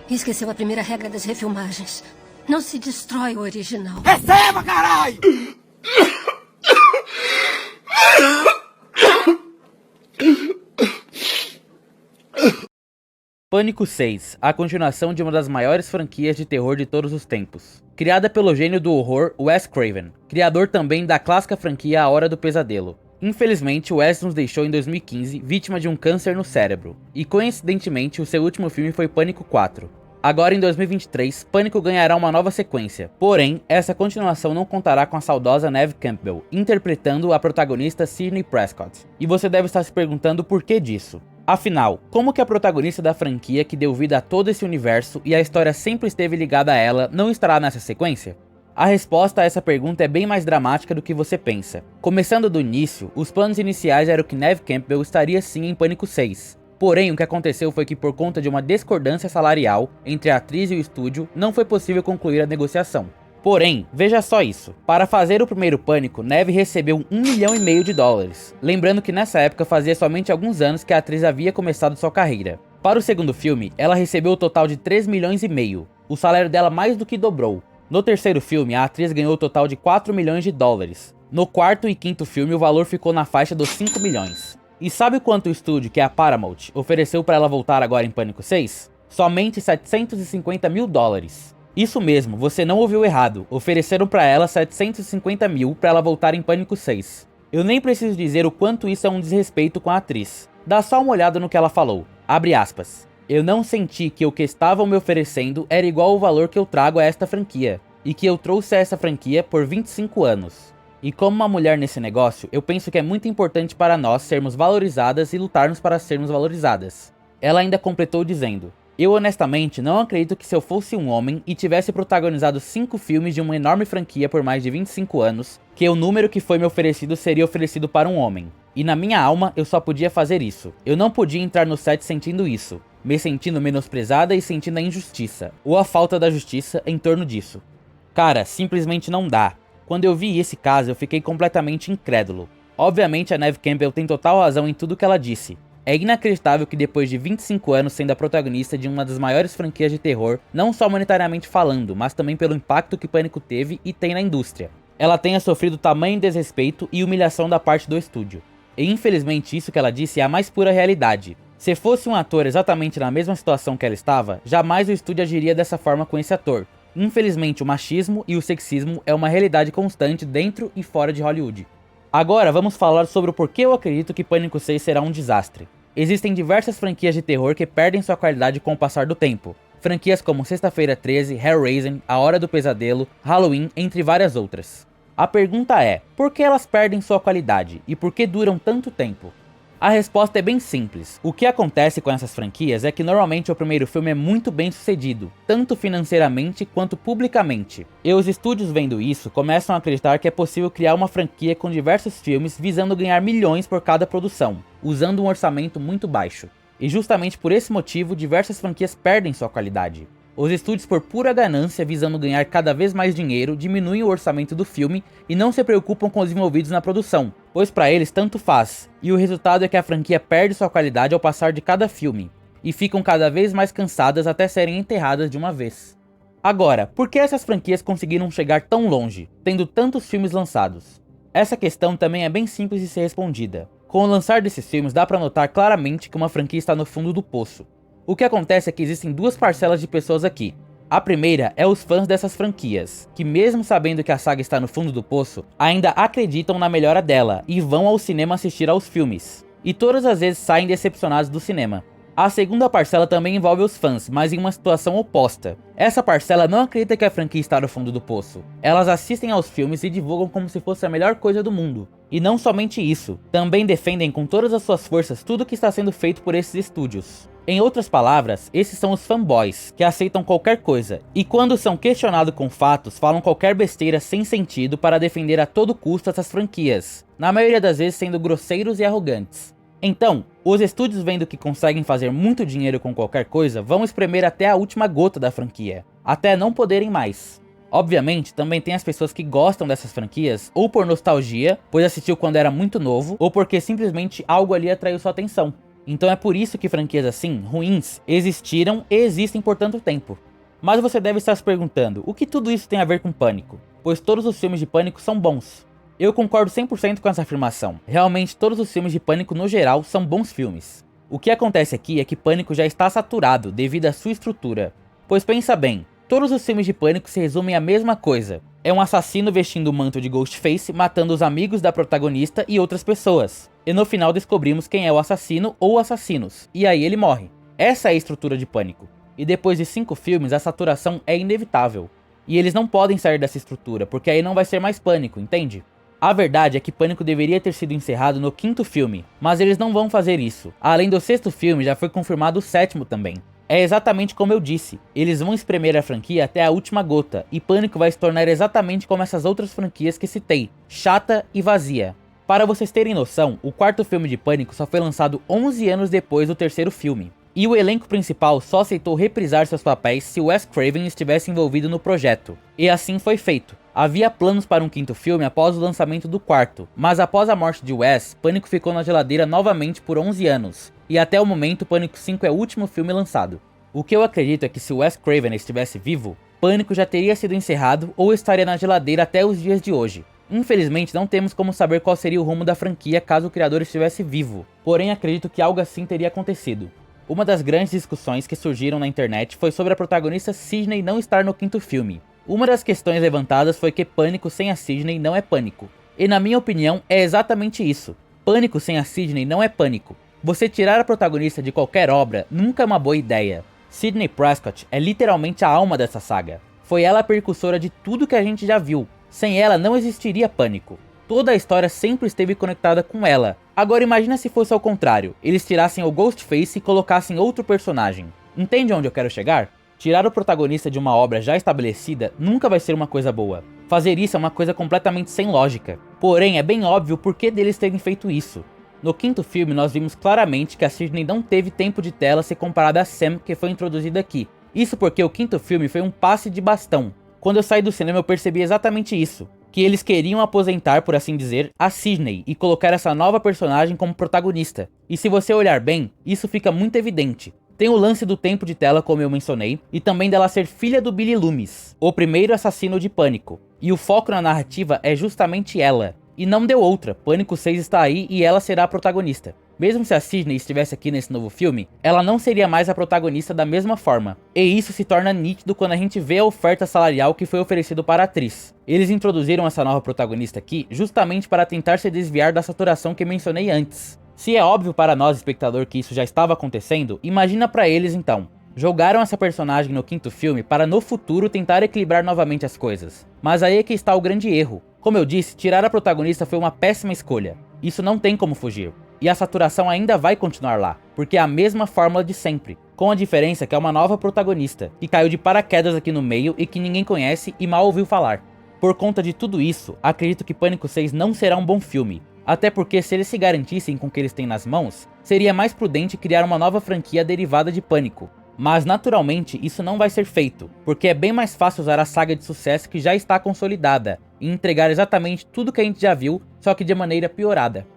Esqueceu a primeira regra das refilmagens. Não se destrói o original. Receba, caralho! Pânico 6, a continuação de uma das maiores franquias de terror de todos os tempos. Criada pelo gênio do horror Wes Craven, criador também da clássica franquia A Hora do Pesadelo. Infelizmente, Wes nos deixou em 2015 vítima de um câncer no cérebro, e coincidentemente o seu último filme foi Pânico 4. Agora em 2023, Pânico ganhará uma nova sequência, porém, essa continuação não contará com a saudosa Neve Campbell, interpretando a protagonista Sidney Prescott. E você deve estar se perguntando por que disso. Afinal, como que a protagonista da franquia que deu vida a todo esse universo e a história sempre esteve ligada a ela não estará nessa sequência? A resposta a essa pergunta é bem mais dramática do que você pensa. Começando do início, os planos iniciais eram que Neve Campbell estaria sim em Pânico 6. Porém, o que aconteceu foi que por conta de uma discordância salarial entre a atriz e o estúdio, não foi possível concluir a negociação. Porém, veja só isso, para fazer o primeiro Pânico, Neve recebeu $1,5 milhão. Lembrando que nessa época fazia somente alguns anos que a atriz havia começado sua carreira. Para o segundo filme, ela recebeu o total de $3,5 milhões, o salário dela mais do que dobrou. No terceiro filme, a atriz ganhou o total de $4 milhões. No quarto e quinto filme, o valor ficou na faixa dos $5 milhões. E sabe quanto o estúdio, que é a Paramount, ofereceu para ela voltar agora em Pânico 6? Somente $750 mil. Isso mesmo, você não ouviu errado, ofereceram pra ela 750 mil pra ela voltar em Pânico 6. Eu nem preciso dizer o quanto isso é um desrespeito com a atriz. Dá só uma olhada no que ela falou, abre aspas. Eu não senti que o que estavam me oferecendo era igual ao valor que eu trago a esta franquia, e que eu trouxe a essa franquia por 25 anos. E como uma mulher nesse negócio, eu penso que é muito importante para nós sermos valorizadas e lutarmos para sermos valorizadas. Ela ainda completou dizendo: eu honestamente não acredito que se eu fosse um homem e tivesse protagonizado 5 filmes de uma enorme franquia por mais de 25 anos, que o número que foi me oferecido seria oferecido para um homem. E na minha alma eu só podia fazer isso. Eu não podia entrar no set sentindo isso, me sentindo menosprezada e sentindo a injustiça, ou a falta da justiça em torno disso. Cara, simplesmente não dá. Quando eu vi esse caso eu fiquei completamente incrédulo. Obviamente a Neve Campbell tem total razão em tudo que ela disse. É inacreditável que depois de 25 anos sendo a protagonista de uma das maiores franquias de terror, não só monetariamente falando, mas também pelo impacto que Pânico teve e tem na indústria, ela tenha sofrido tamanho desrespeito e humilhação da parte do estúdio. E infelizmente isso que ela disse é a mais pura realidade. Se fosse um ator exatamente na mesma situação que ela estava, jamais o estúdio agiria dessa forma com esse ator. Infelizmente o machismo e o sexismo é uma realidade constante dentro e fora de Hollywood. Agora vamos falar sobre o porquê eu acredito que Pânico 6 será um desastre. Existem diversas franquias de terror que perdem sua qualidade com o passar do tempo. Franquias como Sexta-feira 13, Hellraiser, A Hora do Pesadelo, Halloween, entre várias outras. A pergunta é, por que elas perdem sua qualidade e por que duram tanto tempo? A resposta é bem simples. O que acontece com essas franquias é que normalmente o primeiro filme é muito bem sucedido, tanto financeiramente quanto publicamente. E os estúdios vendo isso começam a acreditar que é possível criar uma franquia com diversos filmes visando ganhar milhões por cada produção, usando um orçamento muito baixo. E justamente por esse motivo diversas franquias perdem sua qualidade. Os estúdios, por pura ganância, visando ganhar cada vez mais dinheiro, diminuem o orçamento do filme e não se preocupam com os envolvidos na produção, pois para eles tanto faz, e o resultado é que a franquia perde sua qualidade ao passar de cada filme, e ficam cada vez mais cansadas até serem enterradas de uma vez. Agora, por que essas franquias conseguiram chegar tão longe, tendo tantos filmes lançados? Essa questão também é bem simples de ser respondida. Com o lançar desses filmes dá para notar claramente que uma franquia está no fundo do poço. O que acontece é que existem duas parcelas de pessoas aqui. A primeira é os fãs dessas franquias, que mesmo sabendo que a saga está no fundo do poço, ainda acreditam na melhora dela e vão ao cinema assistir aos filmes. E todas as vezes saem decepcionados do cinema. A segunda parcela também envolve os fãs, mas em uma situação oposta. Essa parcela não acredita que a franquia está no fundo do poço. Elas assistem aos filmes e divulgam como se fosse a melhor coisa do mundo. E não somente isso, também defendem com todas as suas forças tudo que está sendo feito por esses estúdios. Em outras palavras, esses são os fanboys, que aceitam qualquer coisa, e quando são questionados com fatos, falam qualquer besteira sem sentido para defender a todo custo essas franquias, na maioria das vezes sendo grosseiros e arrogantes. Então, os estúdios vendo que conseguem fazer muito dinheiro com qualquer coisa, vão espremer até a última gota da franquia, até não poderem mais. Obviamente, também tem as pessoas que gostam dessas franquias, ou por nostalgia, pois assistiu quando era muito novo, ou porque simplesmente algo ali atraiu sua atenção. Então é por isso que franquias assim, ruins, existiram e existem por tanto tempo. Mas você deve estar se perguntando, o que tudo isso tem a ver com Pânico? Pois todos os filmes de Pânico são bons. Eu concordo 100% com essa afirmação. Realmente todos os filmes de Pânico no geral são bons filmes. O que acontece aqui é que Pânico já está saturado devido à sua estrutura. Pois pensa bem, todos os filmes de Pânico se resumem à mesma coisa. É um assassino vestindo o manto de Ghostface, matando os amigos da protagonista e outras pessoas. E no final descobrimos quem é o assassino ou assassinos, e aí ele morre. Essa é a estrutura de Pânico. E depois de 5 filmes, a saturação é inevitável. E eles não podem sair dessa estrutura, porque aí não vai ser mais Pânico, entende? A verdade é que Pânico deveria ter sido encerrado no 5º filme, mas eles não vão fazer isso. Além do 6º filme, já foi confirmado o 7º também. É exatamente como eu disse, eles vão espremer a franquia até a última gota, e Pânico vai se tornar exatamente como essas outras franquias que citei, chata e vazia. Para vocês terem noção, o 4º filme de Pânico só foi lançado 11 anos depois do 3º filme. E o elenco principal só aceitou reprisar seus papéis se Wes Craven estivesse envolvido no projeto. E assim foi feito. Havia planos para um 5º filme após o lançamento do 4º, mas após a morte de Wes, Pânico ficou na geladeira novamente por 11 anos. E até o momento, Pânico 5 é o último filme lançado. O que eu acredito é que se Wes Craven estivesse vivo, Pânico já teria sido encerrado ou estaria na geladeira até os dias de hoje. Infelizmente não temos como saber qual seria o rumo da franquia caso o criador estivesse vivo, porém acredito que algo assim teria acontecido. Uma das grandes discussões que surgiram na internet foi sobre a protagonista Sidney não estar no 5º filme. Uma das questões levantadas foi que Pânico sem a Sidney não é Pânico. E na minha opinião é exatamente isso. Pânico sem a Sidney não é Pânico. Você tirar a protagonista de qualquer obra nunca é uma boa ideia. Sidney Prescott é literalmente a alma dessa saga. Foi ela a precursora de tudo que a gente já viu. Sem ela não existiria Pânico. Toda a história sempre esteve conectada com ela. Agora imagina se fosse ao contrário, eles tirassem o Ghostface e colocassem outro personagem. Entende onde eu quero chegar? Tirar o protagonista de uma obra já estabelecida nunca vai ser uma coisa boa. Fazer isso é uma coisa completamente sem lógica. Porém, é bem óbvio o porquê deles terem feito isso. No 5º filme nós vimos claramente que a Sidney não teve tempo de tela se comparada a Sam, que foi introduzida aqui. Isso porque o 5º filme foi um passe de bastão. Quando eu saí do cinema eu percebi exatamente isso. Que eles queriam aposentar, por assim dizer, a Sidney e colocar essa nova personagem como protagonista. E se você olhar bem, isso fica muito evidente. Tem o lance do tempo de tela, como eu mencionei, e também dela ser filha do Billy Loomis, o primeiro assassino de Pânico. E o foco na narrativa é justamente ela. E não deu outra, Pânico 6 está aí e ela será a protagonista. Mesmo se a Sidney estivesse aqui nesse novo filme, ela não seria mais a protagonista da mesma forma. E isso se torna nítido quando a gente vê a oferta salarial que foi oferecido para a atriz. Eles introduziram essa nova protagonista aqui justamente para tentar se desviar da saturação que mencionei antes. Se é óbvio para nós, espectador, que isso já estava acontecendo, imagina para eles então. Jogaram essa personagem no 5º filme para no futuro tentar equilibrar novamente as coisas. Mas aí é que está o grande erro. Como eu disse, tirar a protagonista foi uma péssima escolha. Isso não tem como fugir. E a saturação ainda vai continuar lá, porque é a mesma fórmula de sempre. Com a diferença que é uma nova protagonista, que caiu de paraquedas aqui no meio e que ninguém conhece e mal ouviu falar. Por conta de tudo isso, acredito que Pânico 6 não será um bom filme. Até porque se eles se garantissem com o que eles têm nas mãos, seria mais prudente criar uma nova franquia derivada de Pânico. Mas naturalmente isso não vai ser feito, porque é bem mais fácil usar a saga de sucesso que já está consolidada e entregar exatamente tudo que a gente já viu, só que de maneira piorada.